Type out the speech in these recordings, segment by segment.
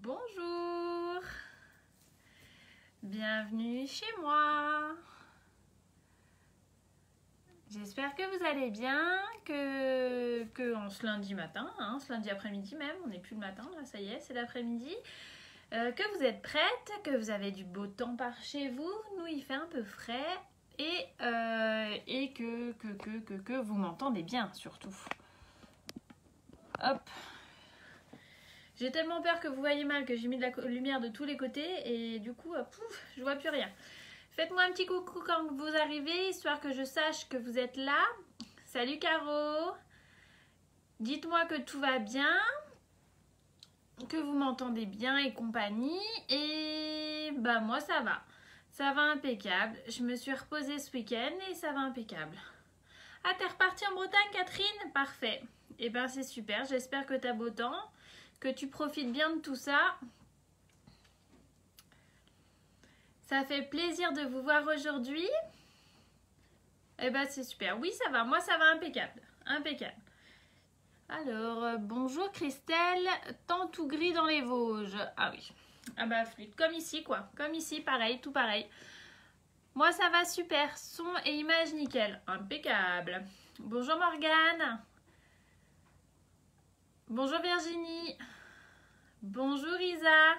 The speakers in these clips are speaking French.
Bonjour, bienvenue chez moi. J'espère que vous allez bien, que en ce lundi matin, ce lundi après-midi même, on n'est plus le matin, là ça y est, c'est l'après-midi, que vous êtes prêtes, que vous avez du beau temps par chez vous. Nous il fait un peu frais et que vous m'entendez bien surtout. Hop. J'ai tellement peur que vous voyez mal que j'ai mis de la lumière de tous les côtés et du coup, pouf, je vois plus rien. Faites-moi un petit coucou quand vous arrivez, histoire que je sache que vous êtes là. Salut Caro. Dites-moi que tout va bien, que vous m'entendez bien et compagnie. Et bah moi ça va. Ça va impeccable. Je me suis reposée ce week-end et ça va impeccable. Ah, t'es repartie en Bretagne, Catherine? Parfait. Et ben c'est super, j'espère que t'as beau temps, que tu profites bien de tout ça. Ça fait plaisir de vous voir aujourd'hui. Eh ben c'est super. Oui, ça va. Moi, ça va impeccable. Impeccable. Alors, bonjour Christelle. Temps tout gris dans les Vosges. Ah oui. Ah bah flûte. Comme ici, quoi. Comme ici, pareil, tout pareil. Moi, ça va super. Son et image nickel. Impeccable. Bonjour Morgane. Bonjour Virginie. Bonjour Isa.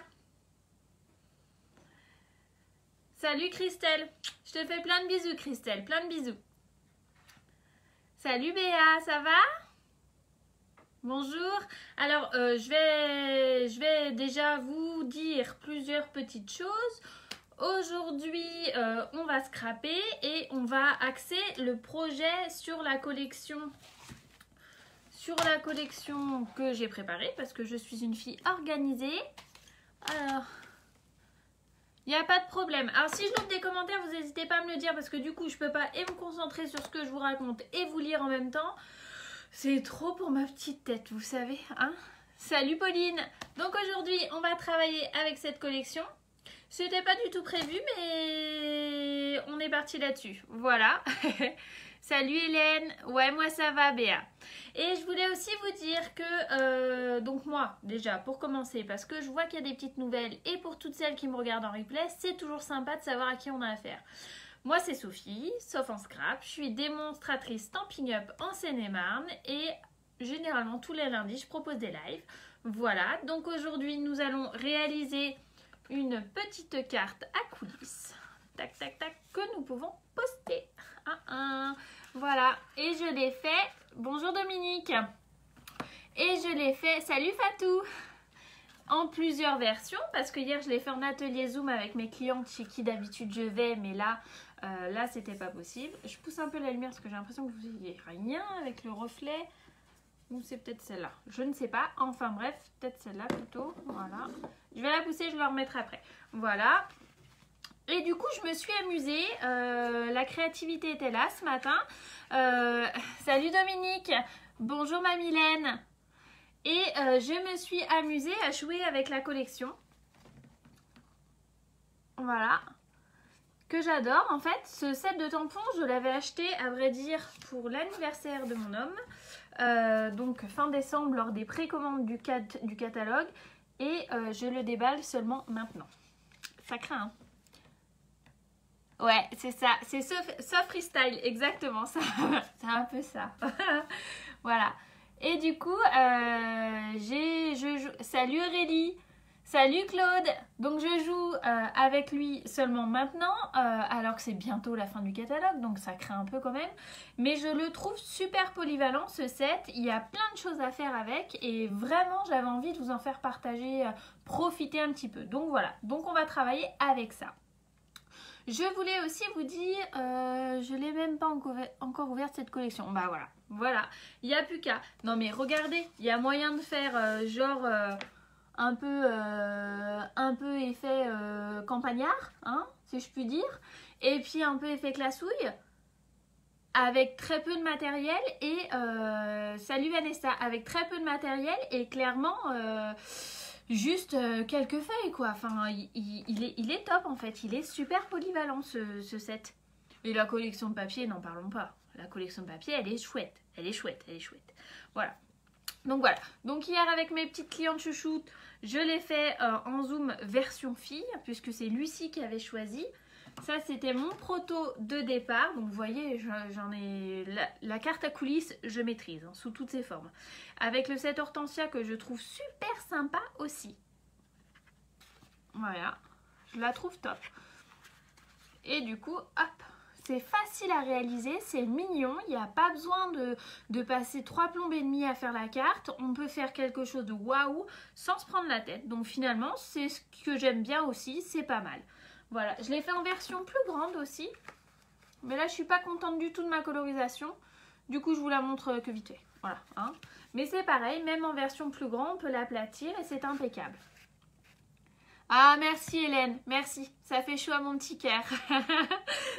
Salut Christelle. Je te fais plein de bisous Christelle. Plein de bisous. Salut Béa, ça va? Bonjour. Alors, je vais déjà vous dire plusieurs petites choses. Aujourd'hui, on va scraper et on va axer le projet sur la collection que j'ai préparée parce que je suis une fille organisée. Alors, il n'y a pas de problème. Alors, si je loupe des commentaires, vous n'hésitez pas à me le dire parce que du coup, je ne peux pas et me concentrer sur ce que je vous raconte et vous lire en même temps. C'est trop pour ma petite tête, vous savez, hein? Salut Pauline! Donc aujourd'hui, on va travailler avec cette collection. C'était pas du tout prévu, mais on est parti là-dessus. Voilà. Salut Hélène! Ouais, moi ça va, Béa. Et je voulais aussi vous dire que, donc moi, déjà, pour commencer, parce que je vois qu'il y a des petites nouvelles, et pour toutes celles qui me regardent en replay, c'est toujours sympa de savoir à qui on a affaire. Moi, c'est Sophie, sauf en scrap. Je suis démonstratrice Stampin' Up en Seine-et-Marne et généralement tous les lundis, je propose des lives. Voilà, donc aujourd'hui, nous allons réaliser une petite carte à coulisses. Tac, tac, tac, que nous pouvons poster. Voilà, et je l'ai fait. Bonjour Dominique. Et je l'ai fait. Salut Fatou. En plusieurs versions, parce que hier je l'ai fait en atelier Zoom avec mes clientes chez qui d'habitude je vais, mais là c'était pas possible. Je pousse un peu la lumière parce que j'ai l'impression que vous voyez rien avec le reflet. Ou c'est peut-être celle-là, je ne sais pas. Enfin bref, peut-être celle-là plutôt. Voilà. Je vais la pousser, je la remettrai après. Voilà. Et du coup, je me suis amusée. La créativité était là ce matin. Salut Dominique. Bonjour ma Mylène. Et je me suis amusée à jouer avec la collection. Voilà. Que j'adore. En fait, ce set de tampons, je l'avais acheté, à vrai dire, pour l'anniversaire de mon homme. Donc fin décembre, lors des précommandes du catalogue. Et je le déballe seulement maintenant. Ça craint, hein? Ouais, c'est ça. C'est soft freestyle, exactement ça. C'est un peu ça. Voilà. Et du coup, salut Aurélie, salut Claude. Donc je joue avec lui seulement maintenant, alors que c'est bientôt la fin du catalogue, donc ça craint un peu quand même. Mais je le trouve super polyvalent ce set, il y a plein de choses à faire avec et vraiment j'avais envie de vous en faire partager, profiter un petit peu. Donc voilà, donc on va travailler avec ça. Je voulais aussi vous dire, je ne l'ai même pas encore ouverte cette collection. Bah voilà, voilà, il n'y a plus qu'à. Non mais regardez, il y a moyen de faire genre un peu effet campagnard, hein, si je puis dire. Et puis un peu effet classouille, avec très peu de matériel et, salut Vanessa, avec très peu de matériel et clairement... juste quelques feuilles quoi, enfin il est top en fait, il est super polyvalent ce set. Et la collection de papier, n'en parlons pas, la collection de papier elle est chouette, elle est chouette, elle est chouette. Voilà, Donc voilà, donc hier avec mes petites clientes chouchoutes, je l'ai fait en zoom version fille, puisque c'est Lucie qui avait choisi. Ça c'était mon proto de départ, donc vous voyez j'en ai la carte à coulisses, je maîtrise hein, sous toutes ses formes. Avec le set Hortensia que je trouve super sympa aussi. Voilà, je la trouve top. Et du coup, hop, c'est facile à réaliser, c'est mignon, il n'y a pas besoin de passer 3 plombes et demi à faire la carte. On peut faire quelque chose de waouh sans se prendre la tête. Donc finalement, c'est ce que j'aime bien aussi, c'est pas mal. Voilà, je l'ai fait en version plus grande aussi. Mais là, je suis pas contente du tout de ma colorisation. Du coup, je vous la montre que vite fait. Voilà, hein. Mais c'est pareil, même en version plus grande, on peut l'aplatir et c'est impeccable. Ah, merci Hélène, merci. Ça fait chaud à mon petit cœur.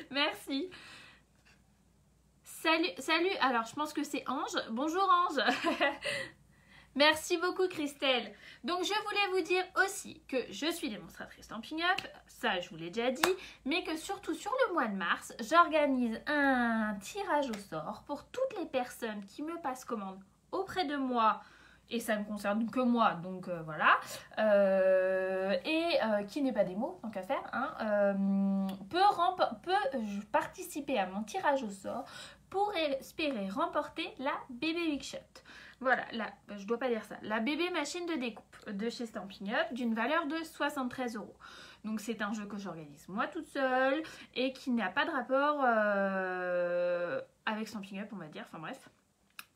Merci. Salut, salut. Alors, je pense que c'est Ange. Bonjour Ange. Merci beaucoup Christelle. Donc je voulais vous dire aussi que je suis démonstratrice Stampin' Up, ça je vous l'ai déjà dit, mais que surtout sur le mois de mars, j'organise un tirage au sort pour toutes les personnes qui me passent commande auprès de moi, et ça ne concerne que moi, donc voilà, qui n'est pas des mots, tant qu'à faire, hein, peut participer à mon tirage au sort pour espérer remporter la bébé Big Shot. Voilà, je dois pas dire ça. La bébé machine de découpe de chez Stampin' Up d'une valeur de 73 €. Donc c'est un jeu que j'organise moi toute seule et qui n'a pas de rapport avec Stampin' Up, on va dire. Enfin bref,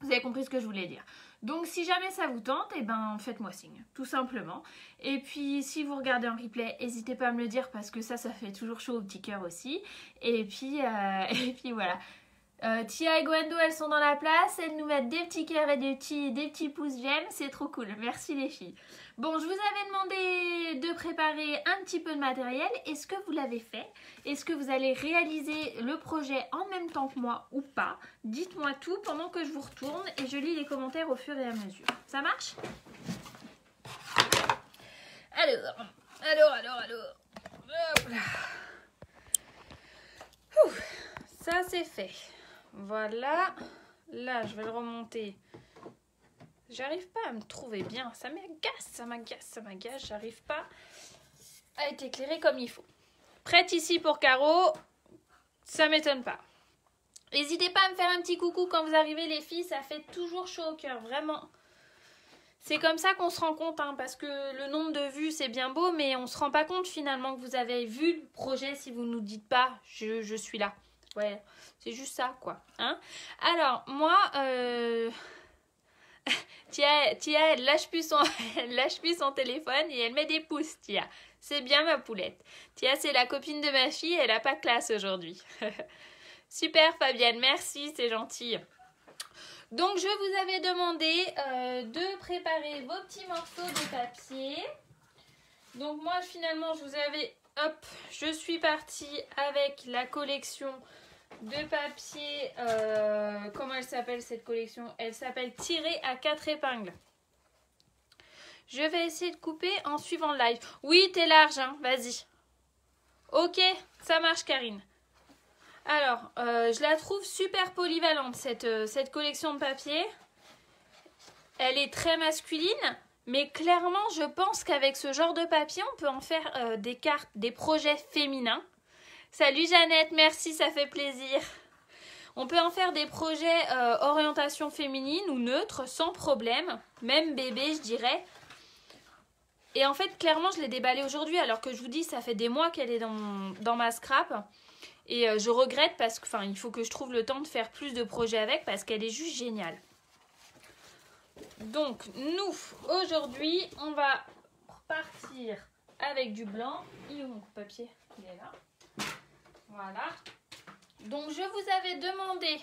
vous avez compris ce que je voulais dire. Donc si jamais ça vous tente, eh ben faites-moi signe, tout simplement. Et puis si vous regardez en replay, n'hésitez pas à me le dire parce que ça fait toujours chaud au petit cœur aussi. Et puis voilà. Tia et Gwendo, elles sont dans la place, elles nous mettent des petits cœurs et des petits pouces j'aime, c'est trop cool, merci les filles. Bon, je vous avais demandé de préparer un petit peu de matériel, est-ce que vous l'avez fait? Est-ce que vous allez réaliser le projet en même temps que moi ou pas? Dites-moi tout pendant que je vous retourne et je lis les commentaires au fur et à mesure. Ça marche? Alors. Hop là. Ouh, ça c'est fait. Voilà, là je vais le remonter. J'arrive pas à me trouver bien, ça m'agace, j'arrive pas à être éclairée comme il faut. Prête ici pour Caro, ça m'étonne pas. N'hésitez pas à me faire un petit coucou quand vous arrivez les filles, ça fait toujours chaud au cœur, vraiment. C'est comme ça qu'on se rend compte, hein, parce que le nombre de vues c'est bien beau, mais on se rend pas compte finalement que vous avez vu le projet si vous nous dites pas je suis là. Ouais, c'est juste ça, quoi. Hein? Alors, moi, Tia, elle lâche plus son téléphone et elle met des pouces, Tia. C'est bien, ma poulette. Tia, c'est la copine de ma fille, elle n'a pas de classe aujourd'hui. Super, Fabienne, merci, c'est gentil. Donc, je vous avais demandé de préparer vos petits morceaux de papier. Donc, moi, finalement, je vous avais... Hop, je suis partie avec la collection de papier, comment elle s'appelle cette collection? Elle s'appelle Tirer à 4 épingles. Je vais essayer de couper en suivant le live. Oui, t'es large, hein, vas-y. Ok, ça marche, Karine. Alors, je la trouve super polyvalente, cette collection de papier. Elle est très masculine, mais clairement, je pense qu'avec ce genre de papier, on peut en faire des cartes, des projets féminins. Salut Jeannette, merci, ça fait plaisir. On peut en faire des projets orientation féminine ou neutre, sans problème. Même bébé, je dirais. Et en fait, clairement, je l'ai déballée aujourd'hui, alors que je vous dis, ça fait des mois qu'elle est dans ma scrap. Et je regrette parce que, il faut que je trouve le temps de faire plus de projets avec, parce qu'elle est juste géniale. Donc, nous, aujourd'hui, on va partir avec du blanc. Il est où mon papier? Il est là. Voilà. Donc, je vous avais demandé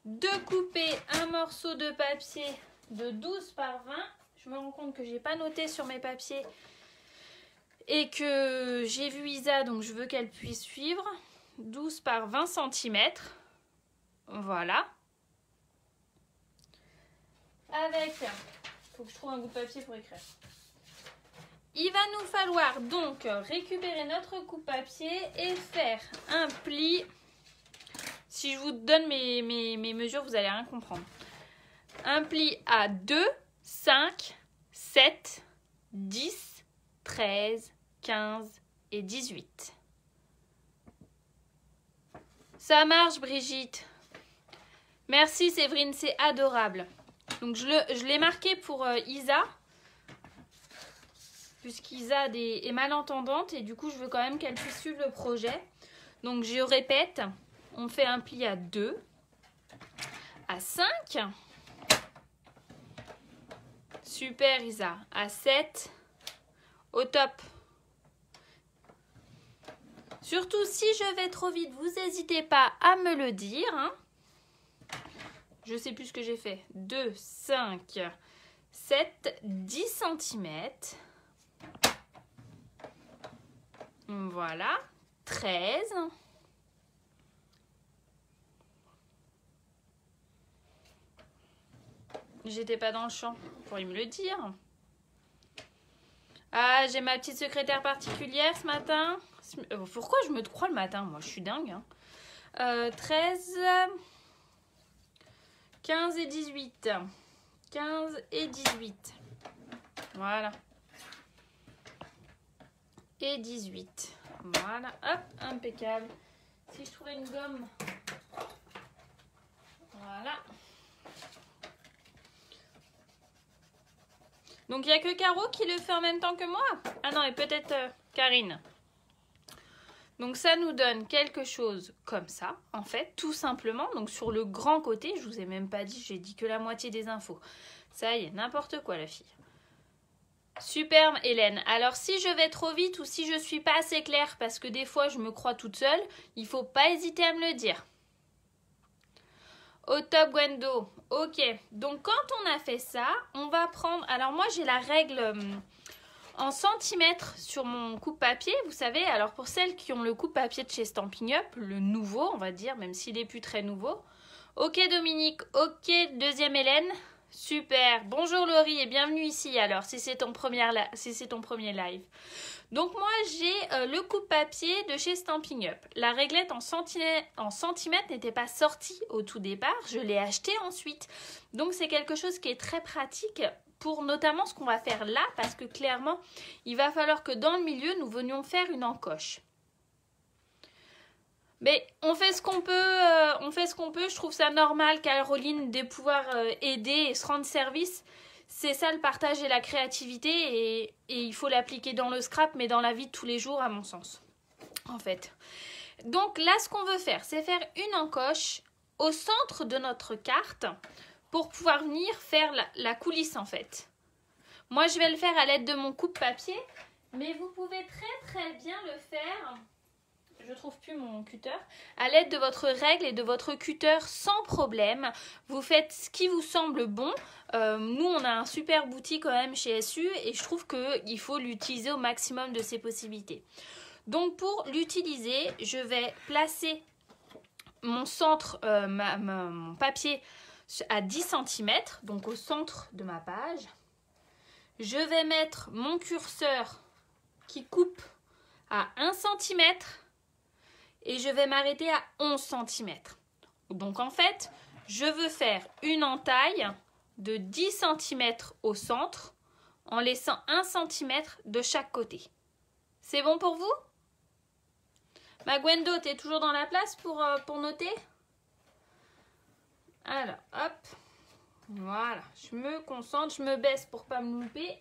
de couper un morceau de papier de 12 par 20. Je me rends compte que je n'ai pas noté sur mes papiers et que j'ai vu Isa, donc je veux qu'elle puisse suivre. 12 par 20 cm. Voilà. Avec... Il faut que je trouve un bout de papier pour écrire. Il va nous falloir donc récupérer notre coupe-papier et faire un pli. Si je vous donne mes mesures, vous n'allez rien comprendre. un pli à 2, 5, 7, 10, 13, 15 et 18. Ça marche, Brigitte. Merci, Séverine, c'est adorable. Donc, je l'ai marqué pour Isa, puisqu'Isa est malentendante et du coup, je veux quand même qu'elle puisse suivre le projet. Donc, je répète, on fait un pli à 2, à 5, super Isa, à 7, au top. Surtout, si je vais trop vite, vous n'hésitez pas à me le dire. Hein. Je ne sais plus ce que j'ai fait. 2, 5, 7, 10 cm. Voilà. 13. J'étais pas dans le champ. Vous pourriez me le dire. Ah, j'ai ma petite secrétaire particulière ce matin. Pourquoi je me crois le matin? Moi, je suis dingue. Hein. 13, 15 et 18. 15 et 18. Voilà. Et 18. Voilà. Hop, impeccable. Si je trouvais une gomme. Voilà. Donc, il n'y a que Caro qui le fait en même temps que moi. Ah non, et peut-être Karine. Donc, ça nous donne quelque chose comme ça, en fait, tout simplement. Donc, sur le grand côté, je vous ai même pas dit, j'ai dit que la moitié des infos. Ça y est, n'importe quoi, la fille. Superbe, Hélène. Alors, si je vais trop vite ou si je suis pas assez claire, parce que des fois, je me crois toute seule, il faut pas hésiter à me le dire. Au top, Gwendo. Ok, donc quand on a fait ça, on va prendre... Alors moi, j'ai la règle en centimètres sur mon coupe-papier, vous savez. Alors pour celles qui ont le coupe-papier de chez Stampin' Up, le nouveau, on va dire, même s'il n'est plus très nouveau. Ok, Dominique. Ok, deuxième Hélène. Super. Bonjour Laurie et bienvenue ici alors, si c'est ton premier live. Donc moi j'ai le coupe-papier de chez Stampin' Up. La réglette en centimètres n'était pas sortie au tout départ, je l'ai acheté ensuite. Donc c'est quelque chose qui est très pratique pour notamment ce qu'on va faire là, parce que clairement il va falloir que dans le milieu nous venions faire une encoche. Mais on fait ce qu'on peut, je trouve ça normal, Caroline, de pouvoir aider et se rendre service. C'est ça le partage et la créativité et il faut l'appliquer dans le scrap mais dans la vie de tous les jours à mon sens. En fait. Donc là ce qu'on veut faire c'est faire une encoche au centre de notre carte pour pouvoir venir faire la coulisse en fait. Moi je vais le faire à l'aide de mon coupe-papier mais vous pouvez très bien le faire... Je trouve plus mon cutter. À l'aide de votre règle et de votre cutter sans problème. Vous faites ce qui vous semble bon. Nous, on a un super outil quand même chez SU et je trouve qu'il faut l'utiliser au maximum de ses possibilités. Donc, pour l'utiliser, je vais placer mon centre, mon papier à 10 cm, donc au centre de ma page. Je vais mettre mon curseur qui coupe à 1 cm. Et je vais m'arrêter à 11 cm. Donc en fait, je veux faire une entaille de 10 cm au centre en laissant 1 cm de chaque côté. C'est bon pour vous? Ma Gwendo, tu es toujours dans la place pour noter? Alors, hop. Voilà, je me concentre, je me baisse pour pas me louper.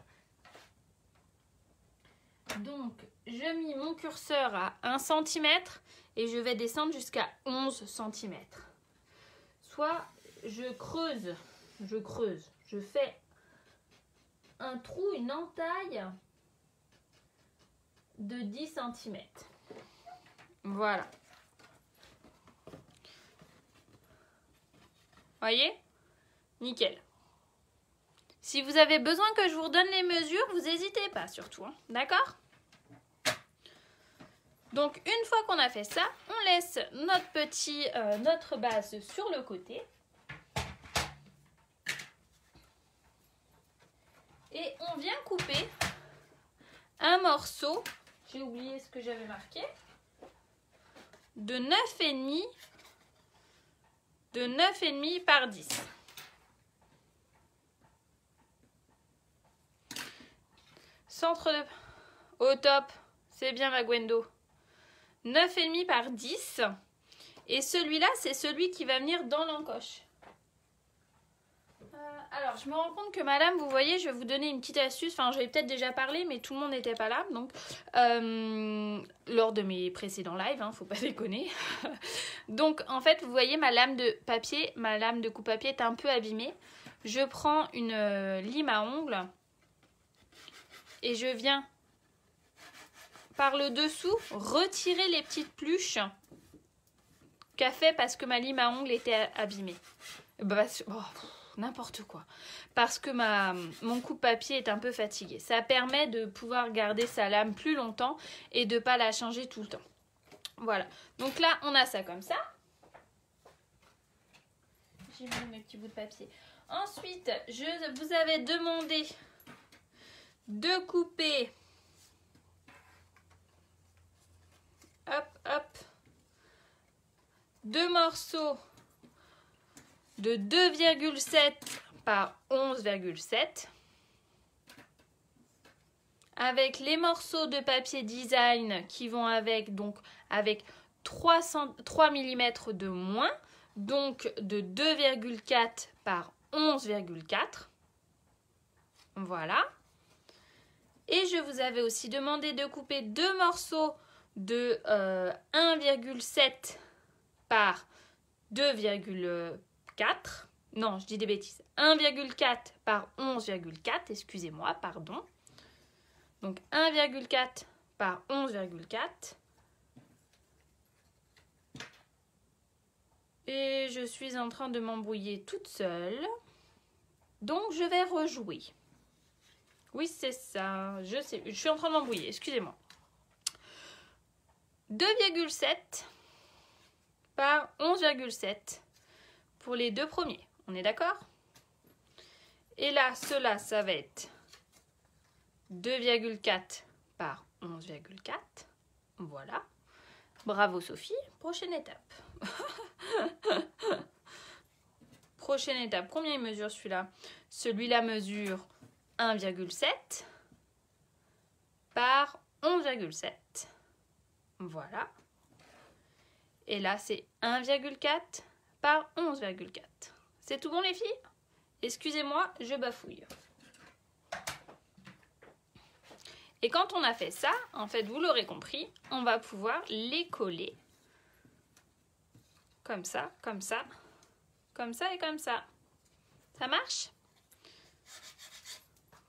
Donc, je mets mon curseur à 1 cm et je vais descendre jusqu'à 11 cm. Soit je creuse, je fais un trou, une entaille de 10 cm. Voilà. Voyez? Nickel. Si vous avez besoin que je vous redonne les mesures, vous n'hésitez pas surtout. Hein. D'accord? Donc, une fois qu'on a fait ça, on laisse notre base sur le côté. Et on vient couper un morceau, j'ai oublié ce que j'avais marqué, de 9,5 par 10. Centre de... Au top. C'est bien ma Gwendo. 9,5 par 10. Et celui-là, c'est celui qui va venir dans l'encoche. Alors, je me rends compte que madame, vous voyez, je vais vous donner une petite astuce. Enfin, j'avais peut-être déjà parlé, mais tout le monde n'était pas là. Donc, lors de mes précédents lives, hein, faut pas déconner. Donc, en fait, vous voyez, ma lame de papier, ma lame de coupe-papier est un peu abîmée. Je prends une lime à ongles et je viens par le dessous retirer les petites pluches qu'a fait parce que ma lime à ongles était abîmée. Bah, oh, n'importe quoi. Parce que mon coupe-papier est un peu fatigué. Ça permet de pouvoir garder sa lame plus longtemps et de ne pas la changer tout le temps. Voilà. Donc là, on a ça comme ça. J'ai mis mes petits bouts de papier. Ensuite, je vous avais demandé de couper. Hop, hop. 2 morceaux de 2,7 par 11,7 avec les morceaux de papier design qui vont avec, donc avec 3 mm de moins, donc de 2,4 par 11,4. Voilà. Et je vous avais aussi demandé de couper 2 morceaux de 1,7 par 2,4. Non, je dis des bêtises. 1,4 par 11,4, excusez-moi, pardon. Donc 1,4 par 11,4. Et je suis en train de m'embrouiller toute seule. Donc je vais rejouer. Oui, c'est ça. Je sais, je suis en train de m'embrouiller, excusez-moi. 2,7 par 11,7 pour les deux premiers. On est d'accord? Et là, cela, ça va être 2,4 par 11,4. Voilà. Bravo Sophie. Prochaine étape. Prochaine étape. Combien il mesure celui-là? Celui-là mesure 1,7 par 11,7. Voilà. Et là, c'est 1,4 par 11,4. C'est tout bon les filles? Excusez-moi, je bafouille. Et quand on a fait ça, en fait, vous l'aurez compris, on va pouvoir les coller. Comme ça, comme ça, comme ça et comme ça. Ça marche?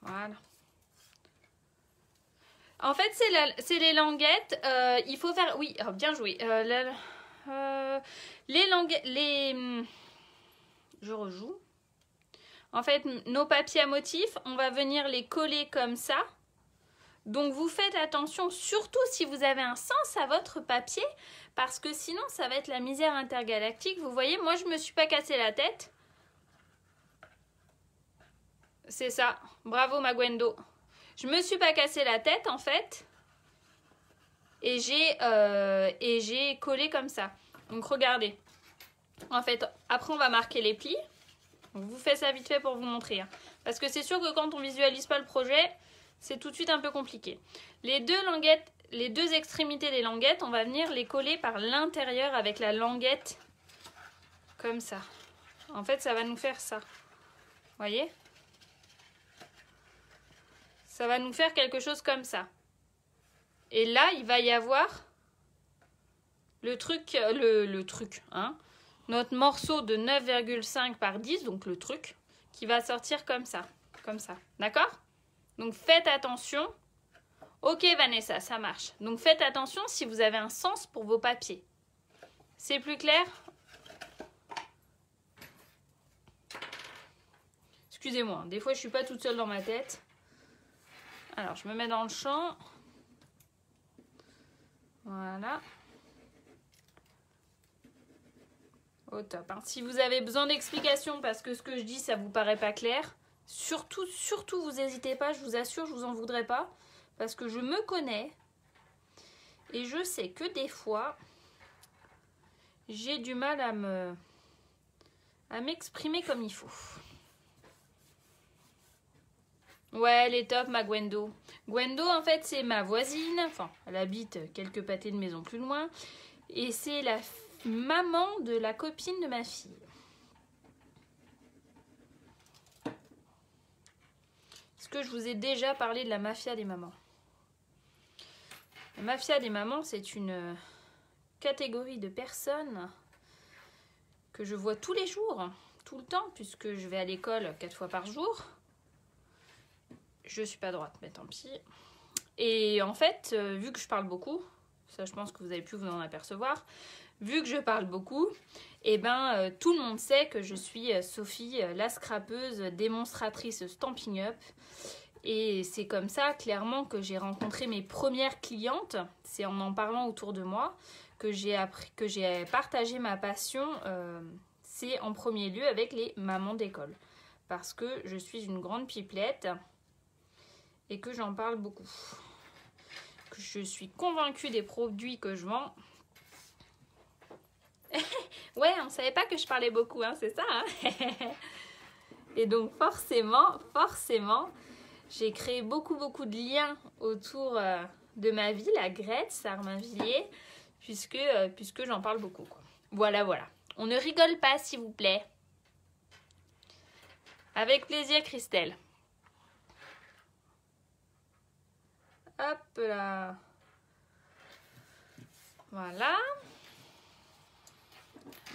Voilà. En fait, c'est les languettes. Il faut faire... Oui, oh, bien joué. Les languettes... Je rejoue. En fait, nos papiers à motifs, on va venir les coller comme ça. Donc, vous faites attention, surtout si vous avez un sens à votre papier, parce que sinon, ça va être la misère intergalactique. Vous voyez, moi, je ne me suis pas cassé la tête. C'est ça. Bravo, ma Gwendo. Je me suis pas cassé la tête, en fait. Et j'ai collé comme ça. Donc, regardez. En fait, après, on va marquer les plis. Donc, je vous fais ça vite fait pour vous montrer. Hein. Parce que c'est sûr que quand on visualise pas le projet, c'est tout de suite un peu compliqué. Les deux languettes, les deux extrémités des languettes, on va venir les coller par l'intérieur avec la languette. Comme ça. En fait, ça va nous faire ça. Vous voyez ? Ça va nous faire quelque chose comme ça. Et là, il va y avoir le truc, hein, notre morceau de 9,5 par 10, donc le truc, qui va sortir comme ça. D'accord? Donc, faites attention. Ok, Vanessa, ça marche. Donc, faites attention si vous avez un sens pour vos papiers. C'est plus clair? Excusez-moi, des fois, je ne suis pas toute seule dans ma tête. Alors, je me mets dans le champ. Voilà. Au top. Hein. Si vous avez besoin d'explications parce que ce que je dis, ça vous paraît pas clair, surtout, vous n'hésitez pas, je vous assure, je vous en voudrais pas. Parce que je me connais. Et je sais que des fois, j'ai du mal à m'exprimer comme il faut. Ouais, elle est top, ma Gwendo. Gwendo, en fait, c'est ma voisine. Enfin, elle habite quelques pâtés de maison plus loin. Et c'est la maman de la copine de ma fille. Est-ce que je vous ai déjà parlé de la mafia des mamans? La mafia des mamans, c'est une catégorie de personnes que je vois tous les jours, tout le temps, puisque je vais à l'école 4 fois par jour. Je suis pas droite, mais tant pis. Et en fait, vu que je parle beaucoup, ça je pense que vous avez pu vous en apercevoir, vu que je parle beaucoup, et ben tout le monde sait que je suis Sophie, la scrapeuse, démonstratrice Stampin' Up. Et c'est comme ça, clairement, que j'ai rencontré mes premières clientes. C'est en parlant autour de moi que j'ai partagé ma passion. C'est en premier lieu avec les mamans d'école. Parce que je suis une grande pipelette et que j'en parle beaucoup. Que je suis convaincue des produits que je vends. Ouais, on savait pas que je parlais beaucoup, hein, c'est ça, hein. Et donc forcément, j'ai créé beaucoup de liens autour de ma ville, à Gretz, Sarmainvilliers, puisque j'en parle beaucoup, quoi. Voilà. On ne rigole pas, s'il vous plaît. Avec plaisir, Christelle. Hop là. Voilà.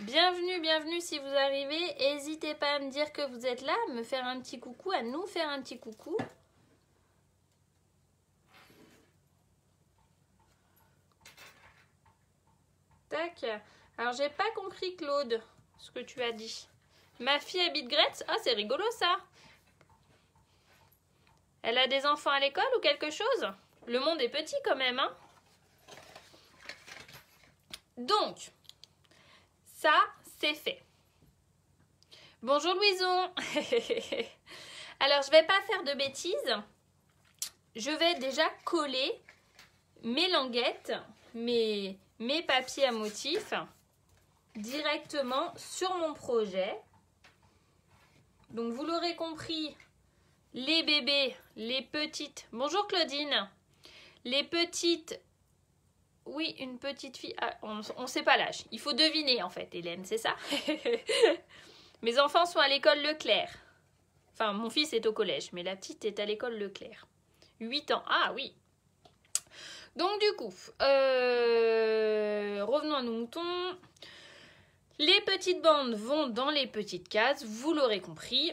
Bienvenue si vous arrivez. N'hésitez pas à me dire que vous êtes là, à me faire un petit coucou, à nous faire un petit coucou. Tac. Alors, j'ai pas compris, Claude, ce que tu as dit. Ma fille habite Gretz. Ah, c'est rigolo, ça. Elle a des enfants à l'école ou quelque chose? Le monde est petit quand même, hein. Donc, ça, c'est fait. Bonjour, Louison. Alors, je vais pas faire de bêtises. Je vais déjà coller mes languettes, mes papiers à motifs directement sur mon projet. Donc, vous l'aurez compris, les bébés, les petites... Bonjour Claudine. Les petites... Oui, une petite fille... Ah, on ne sait pas l'âge. Il faut deviner en fait, Hélène, c'est ça? Mes enfants sont à l'école Leclerc. Enfin, mon fils est au collège, mais la petite est à l'école Leclerc. 8 ans. Ah oui. Donc du coup, revenons à nos moutons. Les petites bandes vont dans les petites cases, vous l'aurez compris.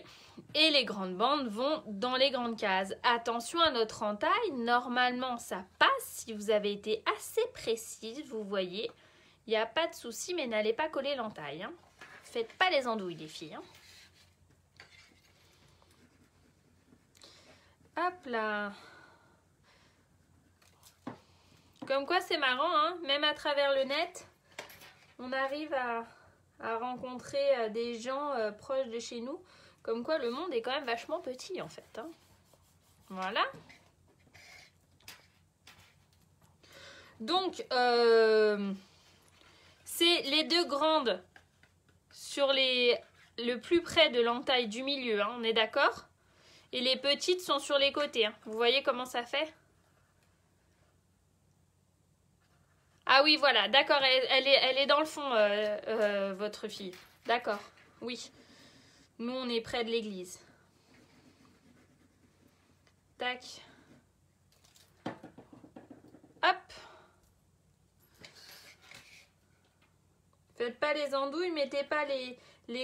Et les grandes bandes vont dans les grandes cases. Attention à notre entaille, normalement ça passe si vous avez été assez précise, vous voyez. Il n'y a pas de souci, mais n'allez pas coller l'entaille, hein. Faites pas les andouilles les filles, hein. Hop là. Comme quoi c'est marrant, hein, même à travers le net, on arrive à rencontrer des gens proches de chez nous. Comme quoi le monde est quand même vachement petit en fait, hein. Voilà. Donc, c'est les deux grandes sur le plus près de l'entaille du milieu, hein, on est d'accord? Et les petites sont sur les côtés, hein. Vous voyez comment ça fait? Ah oui, voilà, d'accord, elle est dans le fond, votre fille. D'accord, oui. Nous, on est près de l'église. Tac. Hop. Faites pas les andouilles, mettez pas les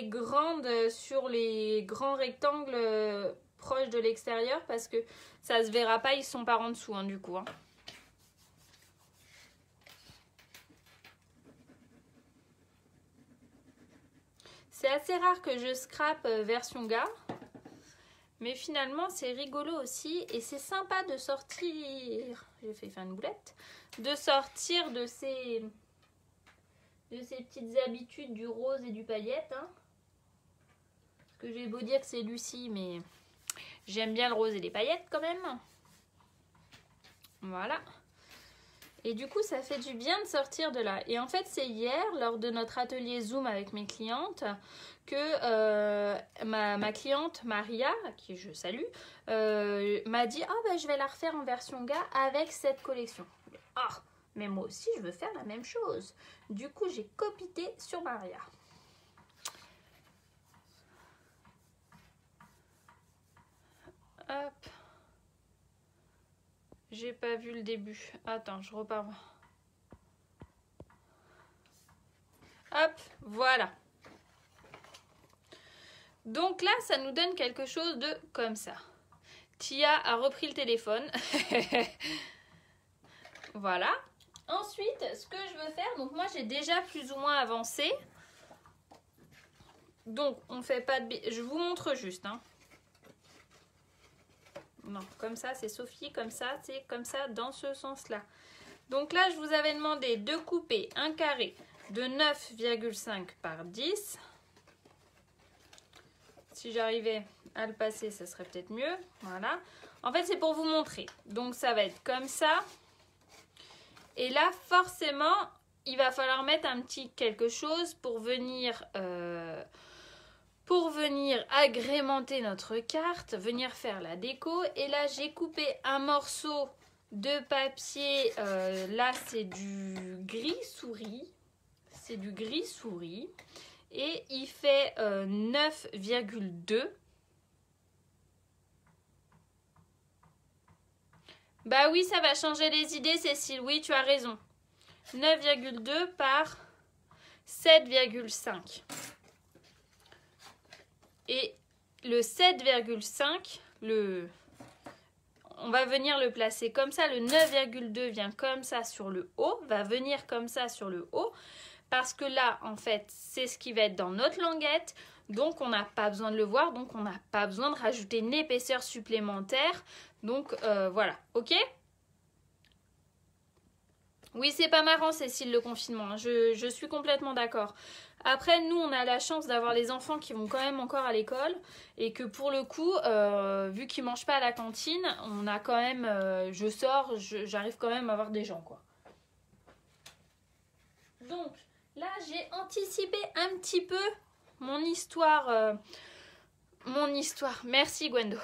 grandes sur les grands rectangles proches de l'extérieur parce que ça se verra pas, ils sont par en dessous, hein, du coup, hein. C'est assez rare que je scrape version gars, mais finalement c'est rigolo aussi et c'est sympa de sortir, j'ai fait faire une boulette, de sortir de ces petites habitudes du rose et du paillette, hein. Parce que j'ai beau dire que c'est Lucie, mais j'aime bien le rose et les paillettes quand même. Voilà. Et du coup, ça fait du bien de sortir de là. Et en fait, c'est hier, lors de notre atelier Zoom avec mes clientes, que ma cliente Maria, qui je salue, m'a dit « Ah, bah, je vais la refaire en version gars avec cette collection. » Ah, mais moi aussi, je veux faire la même chose. Du coup, j'ai copité sur Maria. Hop. J'ai pas vu le début. Attends, je repars. Hop, voilà. Donc là, ça nous donne quelque chose de comme ça. Tia a repris le téléphone. Voilà. Ensuite, ce que je veux faire, donc moi j'ai déjà plus ou moins avancé. Donc, on fait pas de... Je vous montre juste, hein. Non, comme ça, c'est Sophie, comme ça, c'est comme ça, dans ce sens-là. Donc là, je vous avais demandé de couper un carré de 9,5 par 10. Si j'arrivais à le passer, ça serait peut-être mieux. Voilà. En fait, c'est pour vous montrer. Donc, ça va être comme ça. Et là, forcément, il va falloir mettre un petit quelque chose pour venir agrémenter notre carte, venir faire la déco. Et là, j'ai coupé un morceau de papier. Là, c'est du gris souris. C'est du gris souris. Et il fait 9,2. Bah oui, ça va changer les idées, Cécile. Oui, tu as raison. 9,2 par 7,5. Et le 7,5, on va venir le placer comme ça. Le 9,2 vient comme ça sur le haut, va venir comme ça sur le haut. Parce que là, en fait, c'est ce qui va être dans notre languette. Donc, on n'a pas besoin de le voir. Donc, on n'a pas besoin de rajouter une épaisseur supplémentaire. Donc, voilà. OK? Oui, c'est pas marrant, Cécile, le confinement. Je suis complètement d'accord. Après, nous, on a la chance d'avoir les enfants qui vont quand même encore à l'école. Et que pour le coup, vu qu'ils ne mangent pas à la cantine, on a quand même... je sors, j'arrive quand même à avoir des gens, quoi. Donc, là, j'ai anticipé un petit peu mon histoire... Merci Gwendo.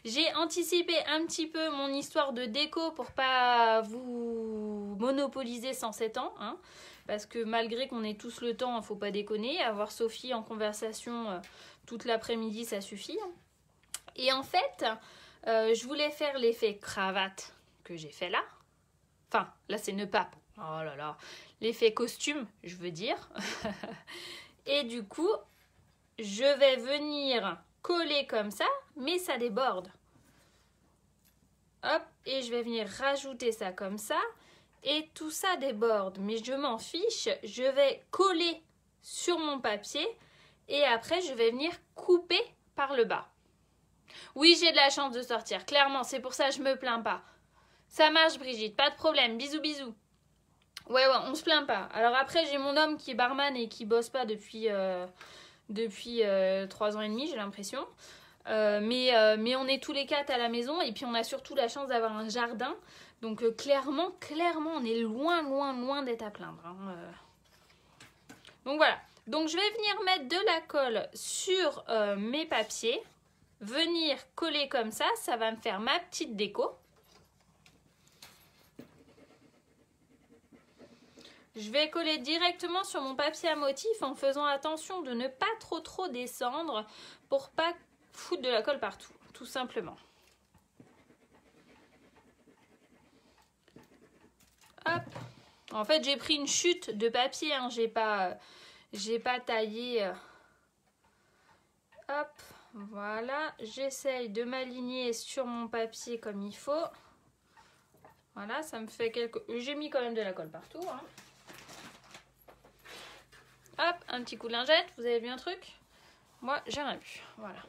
J'ai anticipé un petit peu mon histoire de déco pour pas vous monopoliser 107 ans. Hein, parce que malgré qu'on ait tous le temps, il ne faut pas déconner. Avoir Sophie en conversation toute l'après-midi, ça suffit. Hein. Et en fait, je voulais faire l'effet cravate que j'ai fait là. Enfin, là c'est une pape. Oh là là. L'effet costume, je veux dire. Et du coup... je vais venir coller comme ça, mais ça déborde. Hop, et je vais venir rajouter ça comme ça. Et tout ça déborde, mais je m'en fiche. Je vais coller sur mon papier et après, je vais venir couper par le bas. Oui, j'ai de la chance de sortir, clairement. C'est pour ça que je me plains pas. Ça marche, Brigitte, pas de problème. Bisous, bisous. Ouais, on se plaint pas. Alors après, j'ai mon homme qui est barman et qui bosse pas depuis 3 ans et demi, j'ai l'impression. Mais on est tous les 4 à la maison et puis on a surtout la chance d'avoir un jardin. Donc clairement, on est loin d'être à plaindre. Hein. Donc voilà. Donc je vais venir mettre de la colle sur mes papiers. Venir coller comme ça, ça va me faire ma petite déco. Je vais coller directement sur mon papier à motif en faisant attention de ne pas trop descendre pour pas foutre de la colle partout, tout simplement. Hop. En fait, j'ai pris une chute de papier, hein. J'ai pas taillé. Hop, voilà. J'essaye de m'aligner sur mon papier comme il faut. Voilà, ça me fait quelques... J'ai mis quand même de la colle partout, hein. Hop, un petit coup de lingette, vous avez vu un truc? Moi, j'ai rien vu. Voilà.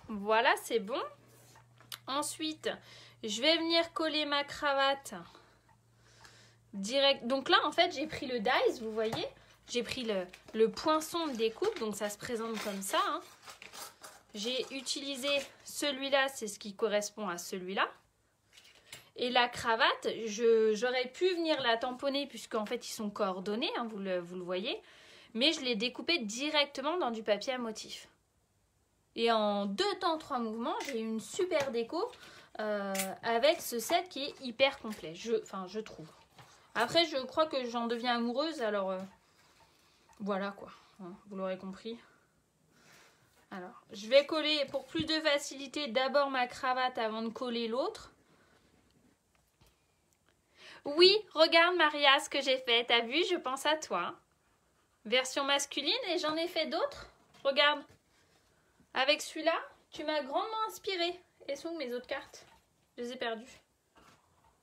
Voilà, c'est bon. Ensuite, je vais venir coller ma cravate direct. Donc là, en fait, j'ai pris le dies, vous voyez. J'ai pris le poinçon de découpe, donc ça se présente comme ça. Hein. J'ai utilisé celui-là, c'est ce qui correspond à celui-là. Et la cravate, j'aurais pu venir la tamponner puisqu'en fait ils sont coordonnés, hein, vous le voyez. Mais je l'ai découpé directement dans du papier à motif. Et en 2 temps 3 mouvements, j'ai une super déco avec ce set qui est hyper complet, je trouve. Après, je crois que j'en deviens amoureuse, alors voilà quoi, hein, vous l'aurez compris. Alors, je vais coller pour plus de facilité d'abord ma cravate avant de coller l'autre. Oui, regarde Maria ce que j'ai fait, t'as vu, je pense à toi. Version masculine et j'en ai fait d'autres. Regarde, avec celui-là, tu m'as grandement inspirée. Et sont où mes autres cartes? Je les ai perdues.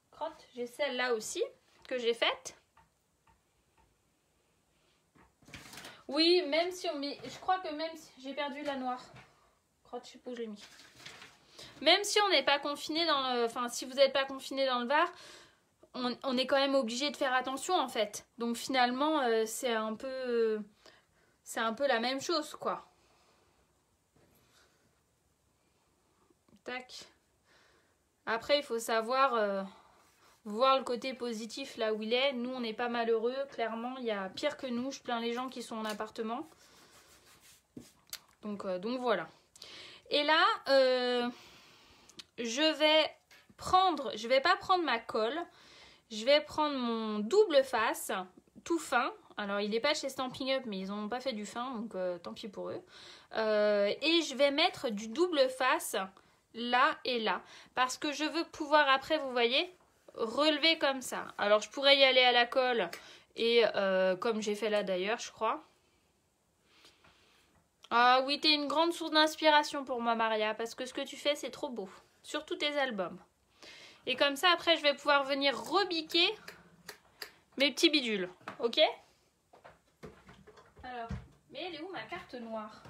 Crotte, j'ai celle-là aussi que j'ai faite. Oui, même si on met... Je crois que même si... J'ai perdu la noire. Crotte, je sais pas où je l'ai mis. Même si on n'est pas confiné dans le... Enfin, si vous n'êtes pas confiné dans le Var, on est quand même obligé de faire attention en fait. Donc finalement, c'est un peu la même chose quoi. Tac. Après, il faut savoir voir le côté positif là où il est. Nous, on n'est pas malheureux. Clairement, il y a pire que nous. Je plains les gens qui sont en appartement. Donc voilà. Et là, je vais pas prendre ma colle. Je vais prendre mon double face, tout fin. Alors, il n'est pas chez Stampin' Up, mais ils n'ont pas fait du fin, donc tant pis pour eux. Et je vais mettre du double face là et là. Parce que je veux pouvoir, après, vous voyez, relever comme ça. Alors, je pourrais y aller à la colle, et comme j'ai fait là d'ailleurs, je crois. Ah oui, t'es une grande source d'inspiration pour moi, Maria, parce que ce que tu fais, c'est trop beau. Surtout tes albums. Et comme ça, après, je vais pouvoir venir rebiquer mes petits bidules. Ok? Alors, mais elle est où ma carte noire?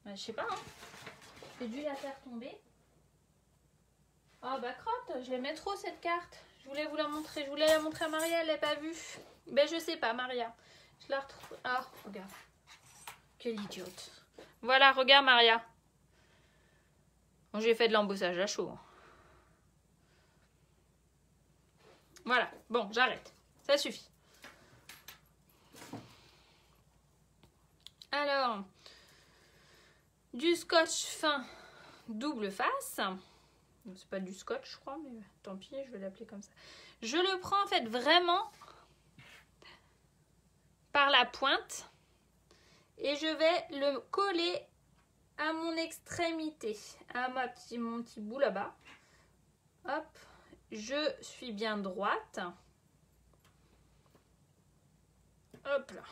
Je sais pas, hein. J'ai dû la faire tomber. Ah bah crotte, je l'aimais trop cette carte. Je voulais vous la montrer. Je voulais la montrer à Maria, elle l'a pas vue. Ben je sais pas, Maria. Je la retrouve. Ah, regarde. Quelle idiote. Voilà, regarde Maria. Bon, j'ai fait de l'embossage à chaud. Voilà, bon, j'arrête. Ça suffit. Alors, du scotch fin double face. C'est pas du scotch, je crois, mais tant pis, je vais l'appeler comme ça. Je le prends en fait vraiment par la pointe et je vais le coller à mon extrémité, à mon petit bout là-bas. Hop, je suis bien droite. Hop là.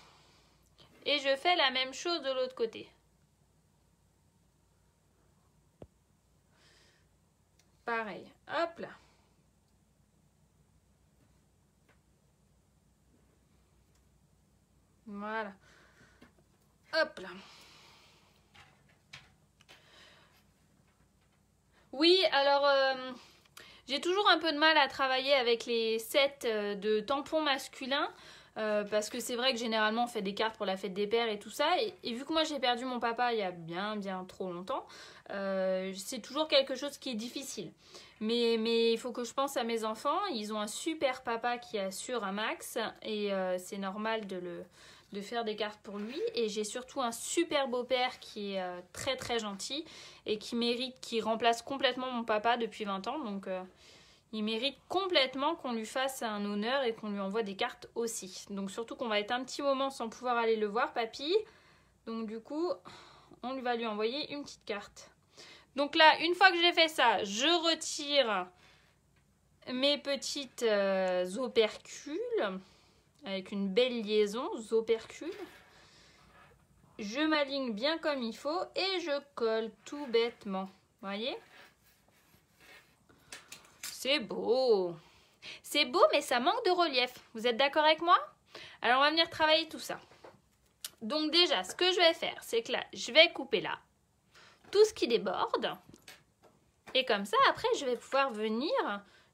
Et je fais la même chose de l'autre côté. Pareil, hop là. Voilà. Hop là. Oui, alors j'ai toujours un peu de mal à travailler avec les sets de tampons masculins. Parce que c'est vrai que généralement on fait des cartes pour la fête des pères et tout ça, et vu que moi j'ai perdu mon papa il y a bien trop longtemps, c'est toujours quelque chose qui est difficile, mais il faut que je pense à mes enfants. Ils ont un super papa qui assure un max, et c'est normal de faire des cartes pour lui, et j'ai surtout un super beau-père qui est très gentil et qui remplace complètement mon papa depuis 20 ans, donc il mérite complètement qu'on lui fasse un honneur et qu'on lui envoie des cartes aussi. Donc surtout qu'on va être un petit moment sans pouvoir aller le voir, papy. Donc du coup, on va lui envoyer une petite carte. Donc là, une fois que j'ai fait ça, je retire mes petites opercules avec une belle liaison, opercules. Je m'aligne bien comme il faut et je colle tout bêtement. Vous voyez ? C'est beau. C'est beau, mais ça manque de relief. Vous êtes d'accord avec moi? Alors, on va venir travailler tout ça. Donc déjà, ce que je vais faire, c'est que là, je vais couper là tout ce qui déborde. Et comme ça, après, je vais pouvoir venir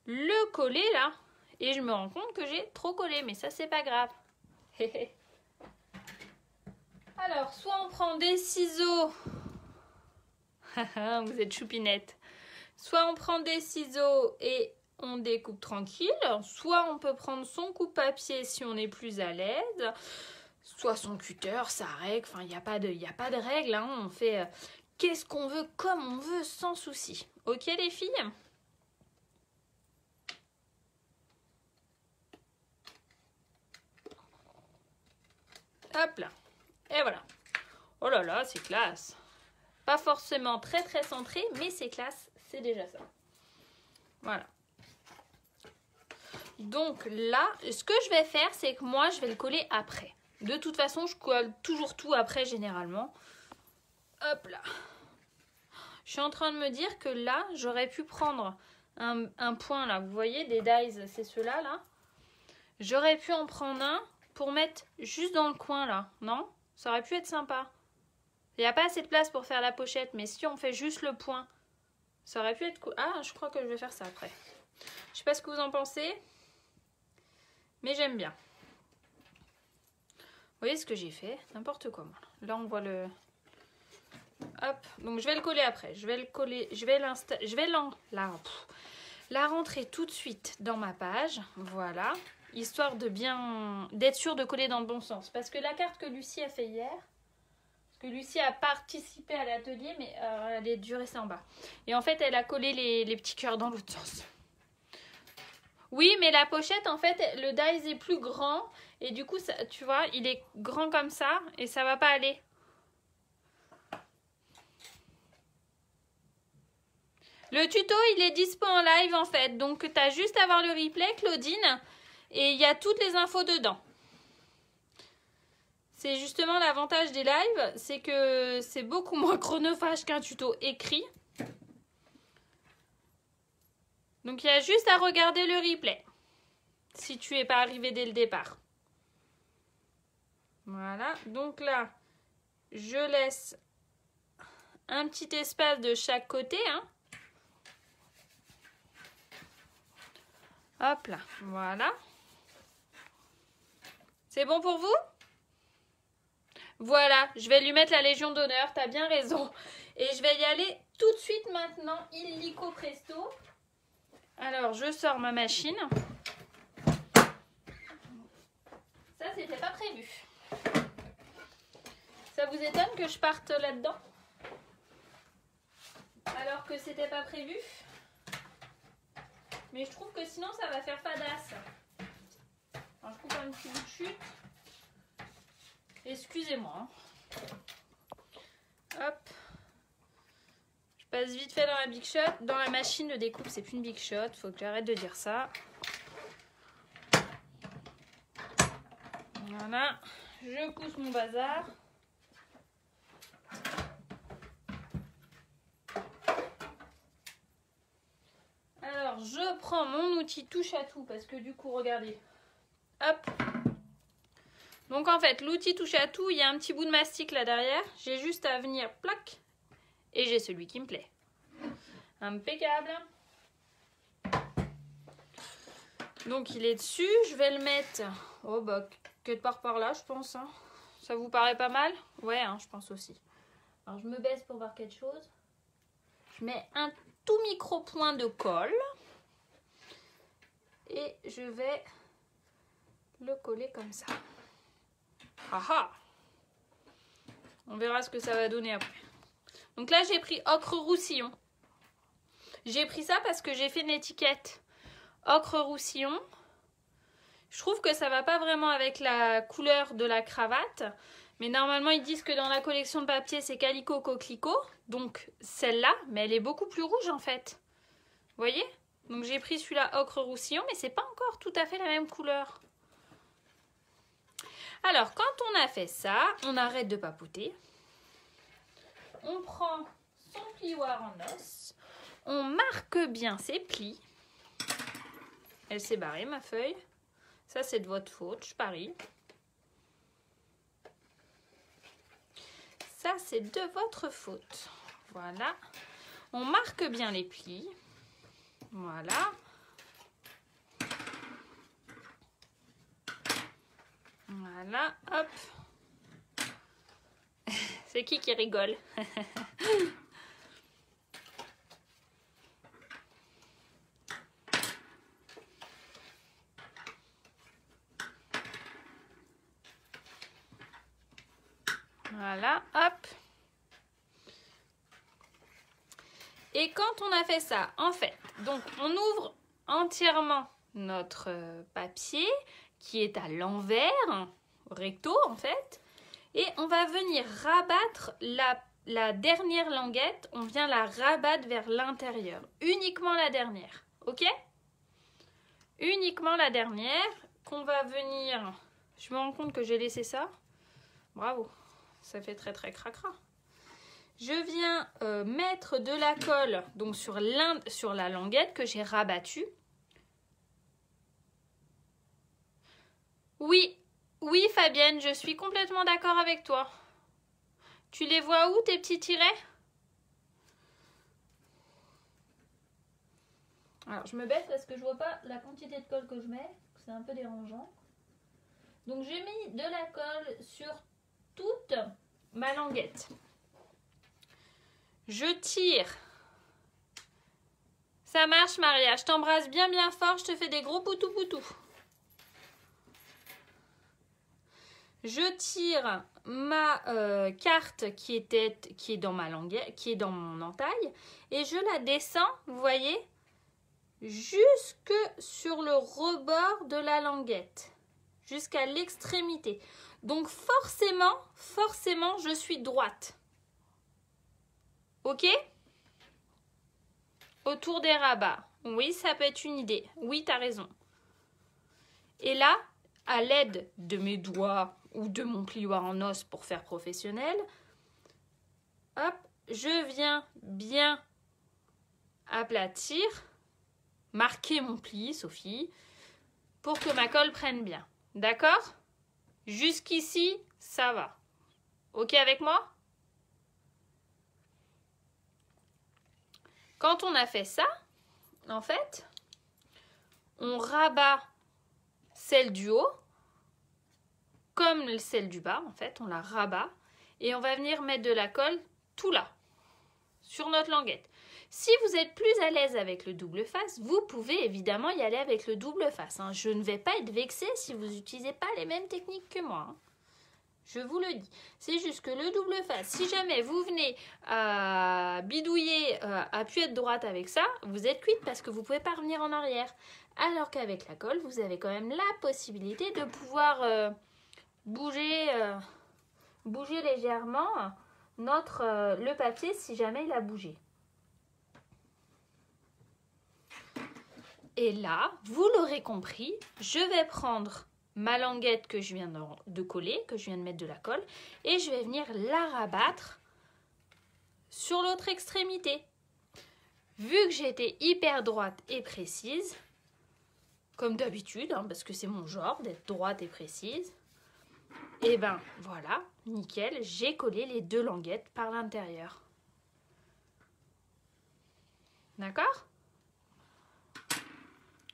le coller là. Et je me rends compte que j'ai trop collé, mais ça, c'est pas grave. Alors, soit on prend des ciseaux. Vous êtes choupinette. Soit on prend des ciseaux et on découpe tranquille. Soit on peut prendre son coupe-papier si on est plus à l'aise, soit son cutter, sa règle. Enfin, il n'y a pas de règle, hein. On fait qu'est-ce qu'on veut, comme on veut, sans souci. Ok les filles? Hop là. Et voilà. Oh là là, c'est classe. Pas forcément très très centré, mais c'est classe. C'est déjà ça. Voilà. Donc là, ce que je vais faire, c'est que moi, je vais le coller après. De toute façon, je colle toujours tout après, généralement. Hop là. Je suis en train de me dire que là, j'aurais pu prendre un point, là. Vous voyez, des dies, c'est ceux-là, là. J'aurais pu en prendre un pour mettre juste dans le coin, là. Non? Ça aurait pu être sympa. Il n'y a pas assez de place pour faire la pochette, mais si on fait juste le point, ça aurait pu être cool. Ah, je crois que je vais faire ça après. Je sais pas ce que vous en pensez, mais j'aime bien. Vous voyez ce que j'ai fait? N'importe quoi. Là, on voit le... Hop, donc je vais le coller après. Je vais le coller, je vais l'installer, je vais la rentrer tout de suite dans ma page. Voilà, histoire de bien, d'être sûr de coller dans le bon sens. Parce que la carte que Lucie a fait hier, parce que Lucie a participé à l'atelier, mais elle est dû rester en bas. Et en fait, elle a collé les petits cœurs dans l'autre sens. Oui, mais la pochette, en fait, le dies est plus grand. Et du coup, ça, tu vois, il est grand comme ça et ça va pas aller. Le tuto, il est dispo en live, en fait. Donc, tu as juste à voir le replay, Claudine. Et il y a toutes les infos dedans. C'est justement l'avantage des lives, c'est que c'est beaucoup moins chronophage qu'un tuto écrit. Donc, il y a juste à regarder le replay. Si tu n'es pas arrivé dès le départ. Voilà. Donc là, je laisse un petit espace de chaque côté, hein. Hop là, voilà. C'est bon pour vous? Voilà, je vais lui mettre la Légion d'honneur, t'as bien raison. Et je vais y aller tout de suite maintenant, illico presto. Alors, je sors ma machine. Ça, c'était pas prévu. Ça vous étonne que je parte là-dedans? Alors que c'était pas prévu? Mais je trouve que sinon ça va faire fadasse. Alors je coupe un petit bout de chute. Excusez-moi. Hein. Hop. Je passe vite fait dans la Big Shot. Dans la machine de découpe, c'est plus une Big Shot. Faut que j'arrête de dire ça. Voilà. Je pousse mon bazar. Alors, je prends mon outil touche à tout parce que du coup, regardez. Hop. Donc en fait, l'outil touche à tout, il y a un petit bout de mastic là derrière. J'ai juste à venir, plac, et j'ai celui qui me plaît. Impeccable. Donc il est dessus, je vais le mettre, oh bah, quelque part par là, je pense. Hein. Ça vous paraît pas mal? Ouais, hein, je pense aussi. Alors je me baisse pour voir quelque chose. Je mets un tout micro point de colle. Et je vais le coller comme ça. Ah. On verra ce que ça va donner après. Donc là, j'ai pris ocre roussillon. J'ai pris ça parce que j'ai fait une étiquette ocre roussillon. Je trouve que ça va pas vraiment avec la couleur de la cravate. Mais normalement, ils disent que dans la collection de papier, c'est Calico Coquelicot. Donc celle-là, mais elle est beaucoup plus rouge en fait. Vous voyez? Donc j'ai pris celui-là ocre roussillon, mais c'est pas encore tout à fait la même couleur. Alors, quand on a fait ça, on arrête de papoter. On prend son plioir en os. On marque bien ses plis. Elle s'est barrée, ma feuille. Ça, c'est de votre faute, je parie. Ça, c'est de votre faute. Voilà. On marque bien les plis. Voilà. Voilà, hop. C'est qui rigole? Voilà, hop. Et quand on a fait ça, en fait, donc on ouvre entièrement notre papier qui est à l'envers, recto en fait, et on va venir rabattre la dernière languette, on vient la rabattre vers l'intérieur, uniquement la dernière, ok? Uniquement la dernière qu'on va venir, je me rends compte que j'ai laissé ça, bravo, ça fait très très cracra. Je viens mettre de la colle donc sur la languette que j'ai rabattue. Oui, oui Fabienne, je suis complètement d'accord avec toi. Tu les vois où tes petits tirets? Alors je me baisse parce que je vois pas la quantité de colle que je mets, c'est un peu dérangeant. Donc j'ai mis de la colle sur toute ma languette. Je tire. Ça marche Maria, je t'embrasse bien bien fort, je te fais des gros poutous poutous. Je tire ma carte qui est dans ma languette, qui est dans mon entaille, et je la descends, vous voyez, jusque sur le rebord de la languette, jusqu'à l'extrémité. Donc forcément, je suis droite. Ok? Autour des rabats. Oui, ça peut être une idée. Oui, tu as raison. Et là, à l'aide de mes doigts ou de mon plioir en os pour faire professionnel, hop, je viens bien aplatir, marquer mon pli, Sophie, pour que ma colle prenne bien. D'accord? Jusqu'ici, ça va. Ok avec moi? Quand on a fait ça, en fait, on rabat celle du haut, comme celle du bas, en fait, on la rabat, et on va venir mettre de la colle tout là, sur notre languette. Si vous êtes plus à l'aise avec le double face, vous pouvez évidemment y aller avec le double face. Hein. Je ne vais pas être vexée si vous n'utilisez pas les mêmes techniques que moi. Hein. Je vous le dis. C'est juste que le double face, si jamais vous venez à bidouiller, appuyer de droite avec ça, vous êtes cuite parce que vous ne pouvez pas revenir en arrière. Alors qu'avec la colle, vous avez quand même la possibilité de pouvoir bouger légèrement le papier si jamais il a bougé. Et là, vous l'aurez compris, je vais prendre ma languette que je viens de coller, que je viens de mettre de la colle, et je vais venir la rabattre sur l'autre extrémité. Vu que j'ai été hyper droite et précise, comme d'habitude, hein, parce que c'est mon genre d'être droite et précise, et ben voilà, nickel, j'ai collé les deux languettes par l'intérieur. D'accord ?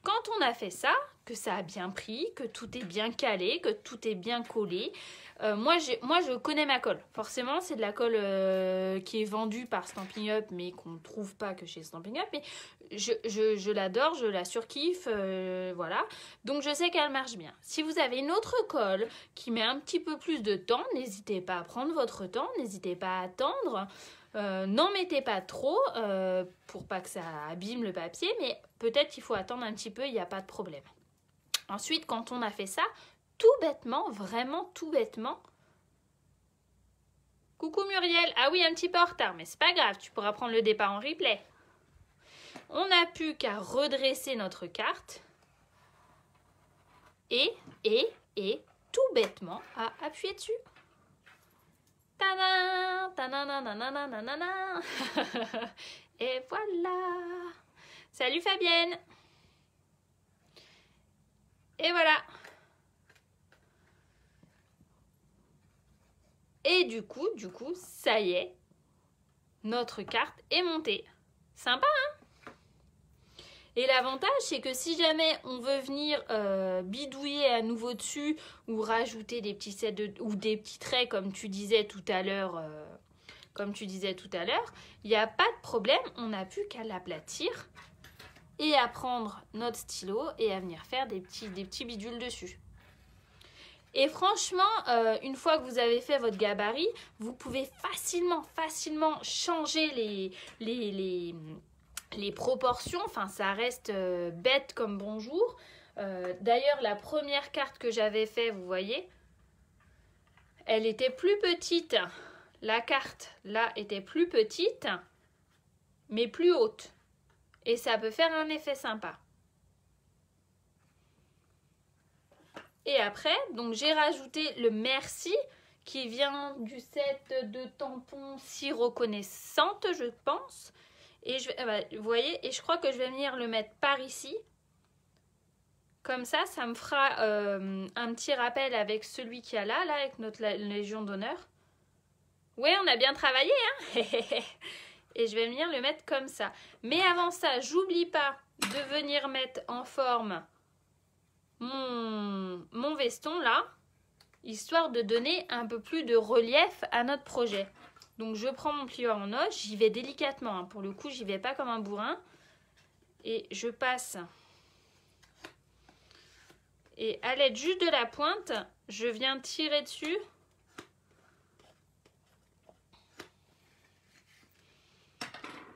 Quand on a fait ça, que ça a bien pris, que tout est bien calé, que tout est bien collé, moi je connais ma colle. Forcément, c'est de la colle qui est vendue par Stampin' Up, mais qu'on ne trouve pas que chez Stampin' Up. Mais je l'adore, je la surkiffe, voilà. Donc je sais qu'elle marche bien. Si vous avez une autre colle qui met un petit peu plus de temps, n'hésitez pas à prendre votre temps, n'hésitez pas à attendre. N'en mettez pas trop pour pas que ça abîme le papier, mais peut-être qu'il faut attendre un petit peu, il n'y a pas de problème. Ensuite, quand on a fait ça, tout bêtement, vraiment tout bêtement. Coucou Muriel, ah oui, un petit peu en retard, mais c'est pas grave, tu pourras prendre le départ en replay. On n'a plus qu'à redresser notre carte et tout bêtement à appuyer dessus. Tadam, tadam. Et voilà. Salut Fabienne. Et voilà. Et du coup, ça y est, notre carte est montée. Sympa, hein? Et l'avantage, c'est que si jamais on veut venir bidouiller à nouveau dessus ou rajouter des petits sets ou des petits traits, comme tu disais tout à l'heure, il n'y a pas de problème. On n'a plus qu'à l'aplatir et à prendre notre stylo et à venir faire des petits bidules dessus. Et franchement, une fois que vous avez fait votre gabarit, vous pouvez facilement changer les proportions. Enfin, ça reste bête comme bonjour. D'ailleurs, la première carte que j'avais fait, vous voyez, elle était plus petite. La carte, là, était plus petite, mais plus haute. Et ça peut faire un effet sympa. Et après, donc j'ai rajouté le merci qui vient du set de tampons si reconnaissante, je pense. Et vous voyez, et je crois que je vais venir le mettre par ici. Comme ça, ça me fera un petit rappel avec celui qu'il y a là avec notre Légion d'honneur. Ouais, on a bien travaillé, hein. Et je vais venir le mettre comme ça. Mais avant ça, j'oublie pas de venir mettre en forme mon veston là, histoire de donner un peu plus de relief à notre projet. Donc je prends mon plieur en os, j'y vais délicatement, hein. Pour le coup, j'y vais pas comme un bourrin. Et je passe. Et à l'aide juste de la pointe, je viens tirer dessus.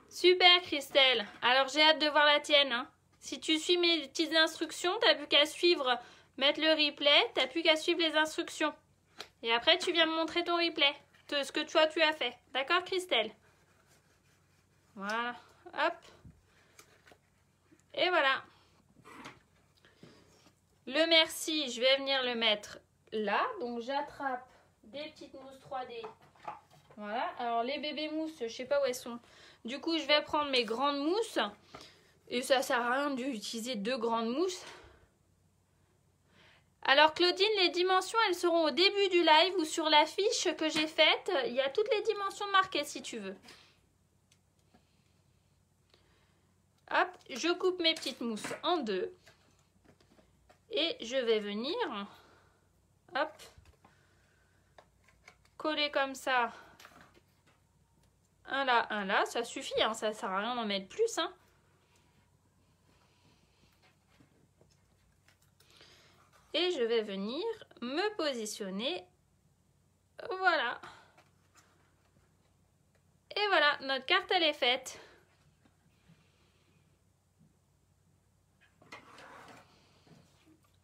Super Christelle, alors j'ai hâte de voir la tienne, hein. Si tu suis mes petites instructions, t'as plus qu'à suivre, mettre le replay, t'as plus qu'à suivre les instructions. Et après, tu viens me montrer ton replay, ce que toi tu as fait. D'accord Christelle? Voilà, hop. Et voilà. Le merci, je vais venir le mettre là. Donc j'attrape des petites mousses 3D. Voilà, alors les bébés mousses, je sais pas où elles sont. Du coup, je vais prendre mes grandes mousses. Et ça sert à rien d'utiliser 2 grandes mousses. Alors Claudine, les dimensions, elles seront au début du live ou sur la fiche que j'ai faite. Il y a toutes les dimensions marquées si tu veux. Hop, je coupe mes petites mousses en 2. Et je vais venir, hop, coller comme ça. Un là, ça suffit, hein, ça sert à rien d'en mettre plus, hein. Et je vais venir me positionner, voilà. Et voilà, notre carte elle est faite.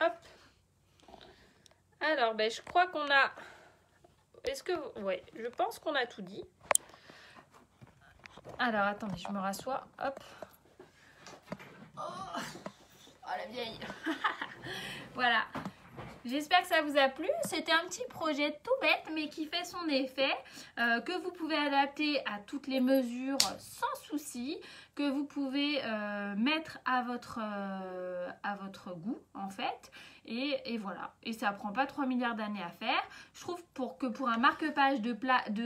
Hop. Alors, ben, je crois qu'on a... Est-ce que... Ouais, je pense qu'on a tout dit. Alors, attendez, je me rassois. Hop. Oh, la vieille. Voilà. J'espère que ça vous a plu. C'était un petit projet tout bête, mais qui fait son effet, que vous pouvez adapter à toutes les mesures sans souci, que vous pouvez mettre à votre goût, en fait. Et voilà. Et ça prend pas 3 milliards d'années à faire. Je trouve que pour un marque-page de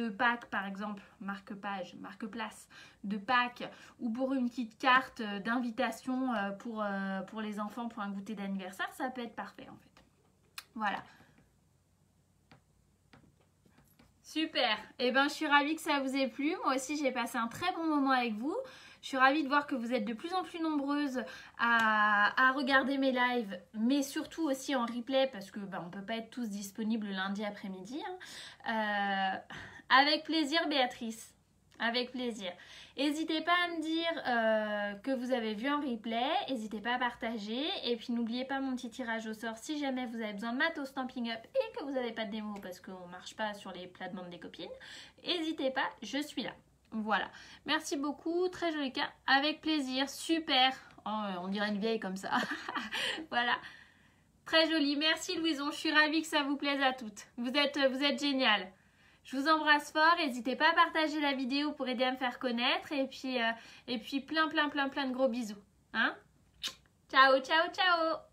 Pâques, par exemple, marque-place de Pâques, ou pour une petite carte d'invitation pour les enfants pour un goûter d'anniversaire, ça peut être parfait, en fait. Voilà. Super. Eh ben, je suis ravie que ça vous ait plu. Moi aussi, j'ai passé un très bon moment avec vous. Je suis ravie de voir que vous êtes de plus en plus nombreuses à regarder mes lives, mais surtout aussi en replay parce que on ne peut pas être tous disponibles le lundi après-midi. Hein. Avec plaisir, Béatrice. Avec plaisir. N'hésitez pas à me dire que vous avez vu en replay. N'hésitez pas à partager. Et puis n'oubliez pas mon petit tirage au sort si jamais vous avez besoin de matos Stampin' Up et que vous n'avez pas de démo parce qu'on ne marche pas sur les plates-bandes des copines. N'hésitez pas, je suis là. Voilà. Merci beaucoup. Très joli cas. Avec plaisir. Super. Oh, on dirait une vieille comme ça. Voilà. Très joli. Merci Louison. Je suis ravie que ça vous plaise à toutes. Vous êtes géniales. Je vous embrasse fort, n'hésitez pas à partager la vidéo pour aider à me faire connaître et puis plein de gros bisous. Hein? Ciao, ciao, ciao!